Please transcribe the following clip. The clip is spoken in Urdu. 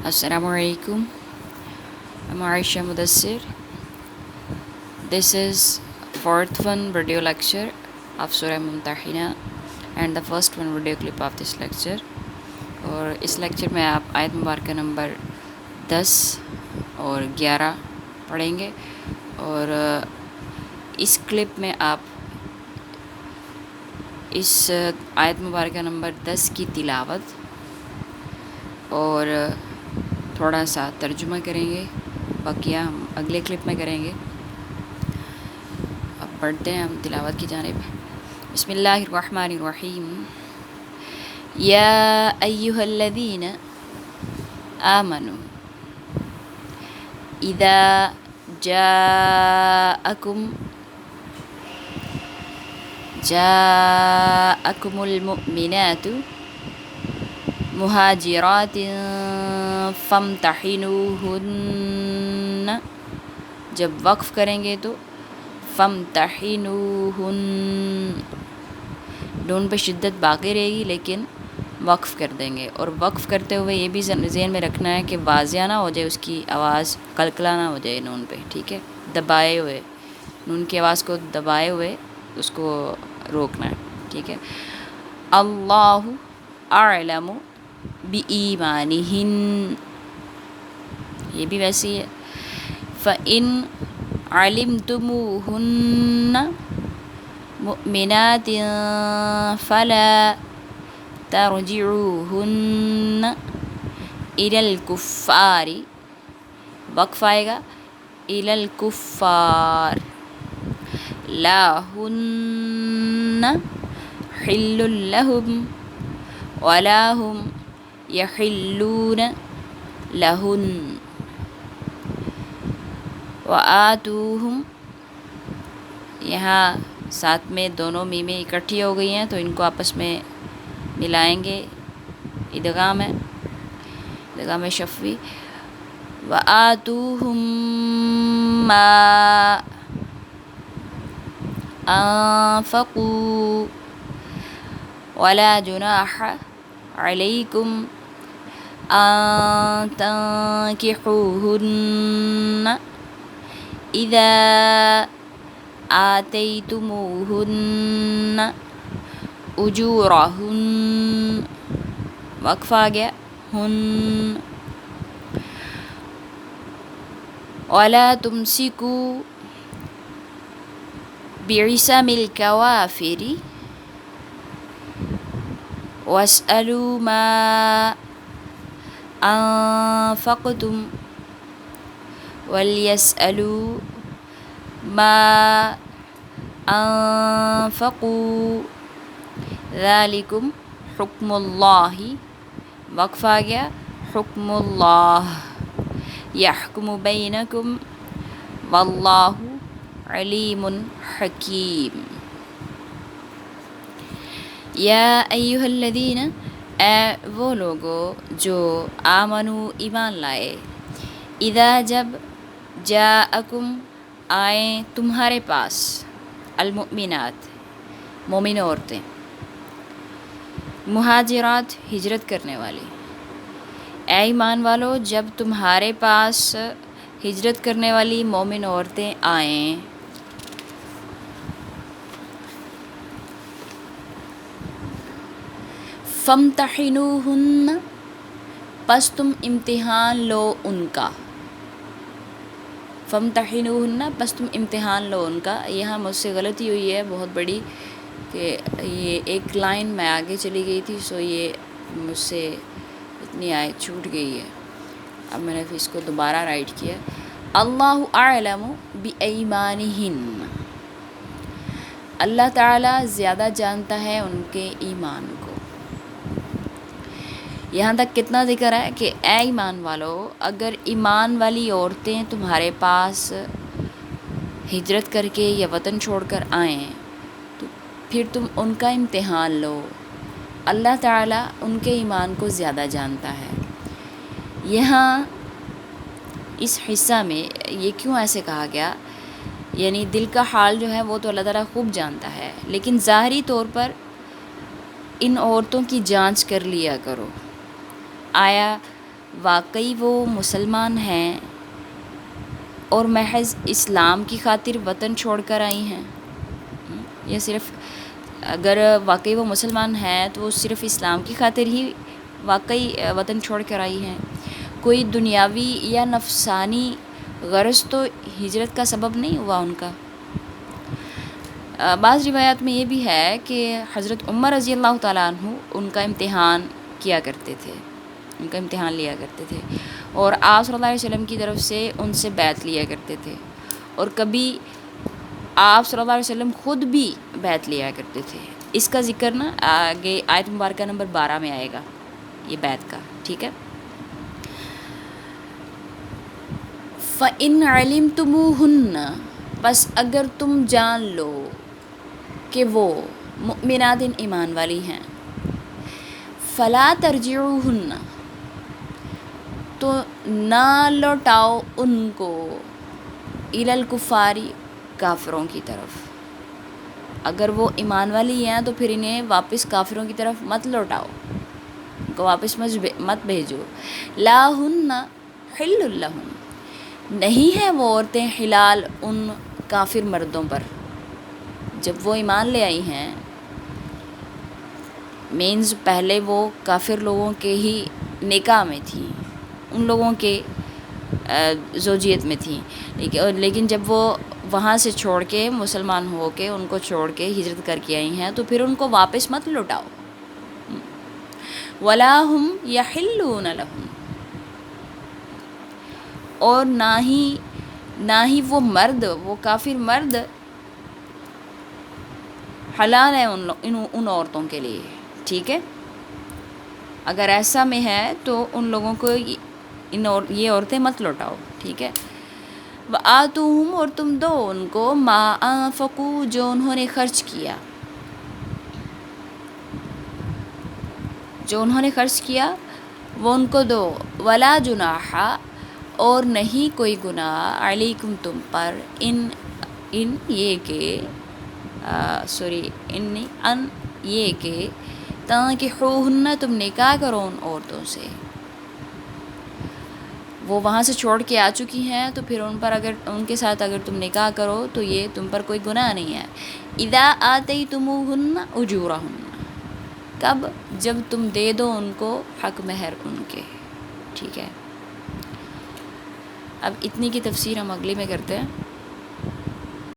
Assalamu alaikum. I'm Aisha Mudassir. This is fourth one video lecture of Surah Mumtahina and the first one video clip of this lecture. اور اس لیکچر میں آپ آیت مبارکہ نمبر 10 اور 11 پڑھیں گے، اور اس کلپ میں آپ اس آیت مبارکہ نمبر 10 کی تلاوت اور تھوڑا سا ترجمہ کریں گے، بقیہ ہم اگلے کلپ میں کریں گے۔ اب پڑھتے ہیں ہم تلاوت کی جانب۔ بسم اللہ الرحمن الرحیم۔ یا ایہا الذین آمنوا اذا جاءکم المؤمنات مہاجرات فامتحنوہن، جب وقف کریں گے تو فامتحنوہن، نون پہ شدت باقی رہے گی لیکن وقف کر دیں گے، اور وقف کرتے ہوئے یہ بھی ذہن میں رکھنا ہے کہ واضح نہ ہو جائے، اس کی آواز قلقلہ نہ ہو جائے نون پہ، ٹھیک ہے، دبائے ہوئے نون کی آواز کو دبائے ہوئے اس کو روکنا ہے، ٹھیک ہے۔ اللہ اعلم بِایمانہن، یہ بھی ویسی ہے۔ فَإِنْ عَلِمْتُمُوهُنَّ مُؤْمِنَاتٍ فَلَا تَرْجِعُوهُنَّ إِلَى الْكُفَّارِ، وقف آئے گا إِلَى الْكُفَّارِ، لَا هُنَّ حِلٌّ لَهُمْ وَلَا هُمْ يَحِلُّونَ لَهُنَّ وَآتُوهُمْ، یہاں ساتھ میں دونوں میمیں اکٹھی ہو گئی ہیں تو ان کو آپس میں ملائیں گے، ادغام ہے، ادغام شفوی۔ وَآتُوهُمْ مَا أَنفَقُوا وَلَا جُنَاحَ عَلَيْكُمْ أَن تَنكِحُوهُنَّ إِذَا آتَيْتُمُوهُنَّ أُجُورَهُنَّ، وقف آ گیا ہن۔ وَلَا تُمْسِكُوا بِعِصَمِ الْكَوَافِرِ وَاسْأَلُوا مَا أَنفَقْتُمْ وَلْيَسْأَلُوا مَا أَنفَقُوا ذَلِكُمْ حُکْمُ اللّہ، وقف آ گیا حکم اللہ، یحکم بینکم واللہ علیم حکیم۔ یا ایہا الذین، اے وہ لوگو جو آمنو ایمان لائے، اذا جب جاءکم آئیں تمہارے پاس، المؤمنات مومن عورتیں، مہاجرات ہجرت کرنے والی، اے ایمان والو جب تمہارے پاس ہجرت کرنے والی مومن عورتیں آئیں، فامتحنوہن، پس تم امتحان لو ان کا، فامتحنوہن، پس تم امتحان لو ان کا۔ یہاں مجھ سے غلطی ہوئی ہے بہت بڑی کہ یہ ایک لائن میں آگے چلی گئی تھی، سو یہ مجھ سے اتنی آیت چھوٹ گئی ہے، اب میں نے پھر اس کو دوبارہ رائٹ کیا۔ اللہ اعلم بایمانہن، اللہ تعالیٰ زیادہ جانتا ہے ان کے ایمان کو۔ یہاں تک کتنا ذکر ہے کہ اے ایمان والو، اگر ایمان والی عورتیں تمہارے پاس ہجرت کر کے یا وطن چھوڑ کر آئیں تو پھر تم ان کا امتحان لو، اللہ تعالیٰ ان کے ایمان کو زیادہ جانتا ہے۔ یہاں اس حصہ میں یہ کیوں ایسے کہا گیا، یعنی دل کا حال جو ہے وہ تو اللہ تعالیٰ خوب جانتا ہے، لیکن ظاہری طور پر ان عورتوں کی جانچ کر لیا کرو، آیا واقعی وہ مسلمان ہیں اور محض اسلام کی خاطر وطن چھوڑ کر آئی ہیں، یا صرف اگر واقعی وہ مسلمان ہیں تو وہ صرف اسلام کی خاطر ہی واقعی وطن چھوڑ کر آئی ہیں، کوئی دنیاوی یا نفسانی غرض تو ہجرت کا سبب نہیں ہوا ان کا۔ بعض روایات میں یہ بھی ہے کہ حضرت عمر رضی اللہ تعالیٰ عنہ ان کا امتحان کیا کرتے تھے، ان کا امتحان لیا کرتے تھے، اور آپ صلی اللہ علیہ وسلم کی طرف سے ان سے بیعت لیا کرتے تھے، اور کبھی آپ صلی اللہ علیہ وسلم خود بھی بیعت لیا کرتے تھے۔ اس کا ذکر نا آگے آیت مبارکہ نمبر 12 میں آئے گا، یہ بیعت کا، ٹھیک ہے۔ فَإِنْ عَلِمْتُمُوهُنَّ، بس اگر تم جان لو کہ وہ مؤمنات ایمان والی ہیں، فَلَا تَرْجِعُوهُنَّ، تو نہ لوٹاؤ ان کو، إِلَى الْكُفَّارِ، کافروں کی طرف۔ اگر وہ ایمان والی ہیں تو پھر انہیں واپس کافروں کی طرف مت لوٹاؤ، ان کو واپس مت بھیجو۔ لا ہن حل لہن، نہیں ہیں وہ عورتیں حلال ان کافر مردوں پر، جب وہ ایمان لے آئی ہیں، مینز پہلے وہ کافر لوگوں کے ہی نکاح میں تھیں، ان لوگوں کے زوجیت میں تھیں، لیکن جب وہ وہاں سے چھوڑ کے مسلمان ہو کے ان کو چھوڑ کے ہجرت کر کے آئی ہیں تو پھر ان کو واپس مت لوٹاؤ۔ وَلَا هُمْ يَحِلُّونَ لَهُمْ، اور نہ ہی وہ مرد، وہ کافر مرد حلال ہیں ان عورتوں کے لیے، ٹھیک ہے۔ اگر ایسا میں ہے تو ان لوگوں کو یہ عورتیں مت لوٹاؤ، ٹھیک ہے۔ وَآتُوهُمْ، اور تم دو ان کو، مَا أَنفَقُوا، جو انہوں نے خرچ کیا، جو انہوں نے خرچ کیا وہ ان کو دو۔ وَلَا جُنَاحَ، اور نہیں کوئی گناہ، علیکم تم پر، ان یہ کہ یہ کہ تنکحوہن، تم نکاح کرو ان عورتوں سے، وہ وہاں سے چھوڑ کے آ چکی ہیں تو پھر ان کے ساتھ اگر تم نکاح کرو تو یہ تم پر کوئی گناہ نہیں ہے۔ اذا آتیتموہن اجورہن، کب؟ جب تم دے دو ان کو حق مہر ان کے، ٹھیک ہے۔ اب اتنی کی تفسیر ہم اگلے میں کرتے ہیں۔